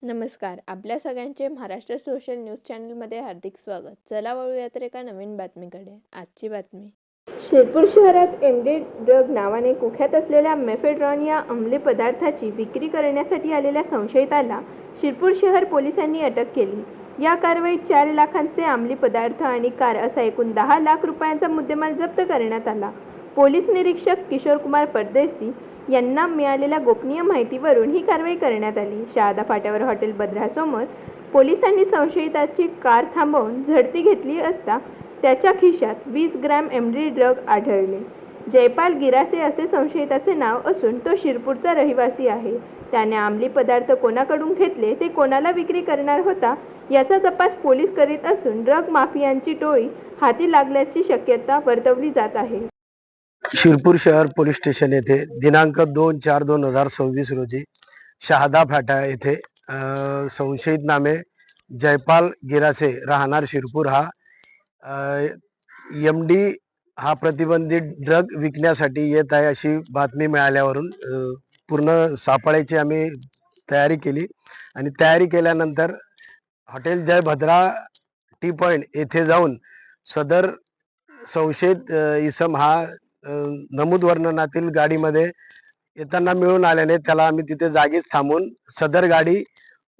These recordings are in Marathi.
नमस्कार. आपल्या सगळ्यांचे महाराष्ट्र सोशल न्यूज चॅनलमध्ये हार्दिक स्वागत. चला वळूया तर एका नवीन बातमीकडे. आजची बातमी. शिरपूर शहरात एमडी ड्रग नावाने कुख्यात असलेल्या मेफेड्रॉन या अंमली पदार्थाची विक्री करण्यासाठी आलेल्या संशयिताला शिरपूर शहर पोलिसांनी अटक केली. या कारवाईत 4 लाखांचे अंमली पदार्थ आणि कार असा एकूण 10 लाख रुपयांचा मुद्देमाल जप्त करण्यात आला. पोलीस निरीक्षक किशोरकुमार परदेशी यांना मिळालेल्या गोपनीय माहितीवरून ही कारवाई करण्यात आली. शहादा फाट्यावर हॉटेल बद्रासमोर पोलिसांनी संशयिताची कार थांबवून झडती घेतली असता त्याच्या खिशात 20 ग्रॅम एमडी ड्रग आढळले. जयपाल गिरासे असे संशयिताचे नाव असून तो शिरपूरचा रहिवासी आहे. त्याने अंमली पदार्थ कोणाकडून घेतले ते कोणाला विक्री करणार होता याचा तपास पोलीस करीत असून ड्रग माफियांची टोळी हाती लागल्याची शक्यता वर्तवली जात आहे. शिरपूर शहर पोलीस स्टेशन येथे दिनांक 2/4/2026 रोजी शहादा फाटा येथे संशयित नामे जयपाल गिरासे राहणार शिरपूर हा MD हा प्रतिबंधित ड्रग विकण्यासाठी येत आहे अशी बातमी मिळाल्यावरून पूर्ण सापळ्याची आम्ही तयारी केली आणि तयारी केल्यानंतर हॉटेल जय भद्रा टी पॉइंट येथे जाऊन सदर संशयित इसम हा नमूद वर्णनातील गाडीमध्ये येताना मिळून आल्याने त्याला आम्ही तिथे जागीच थांबून सदर गाडी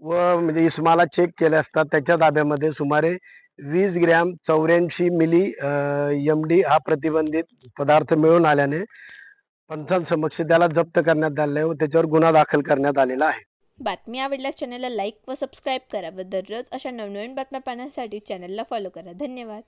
व म्हणजे इसमाला चेक केले असता त्याच्या ताब्यामध्ये सुमारे 20 ग्रॅम 84 मिली MD हा प्रतिबंधित पदार्थ मिळून आल्याने पंचांसमक्ष त्याला जप्त करण्यात आले व त्याच्यावर गुन्हा दाखल करण्यात आलेला आहे. बातमी आवडल्यास चॅनलला लाईक व सबस्क्राईब करा व दररोज अशा नवनवीन बातम्या पाहण्यासाठी चॅनलला फॉलो करा. धन्यवाद.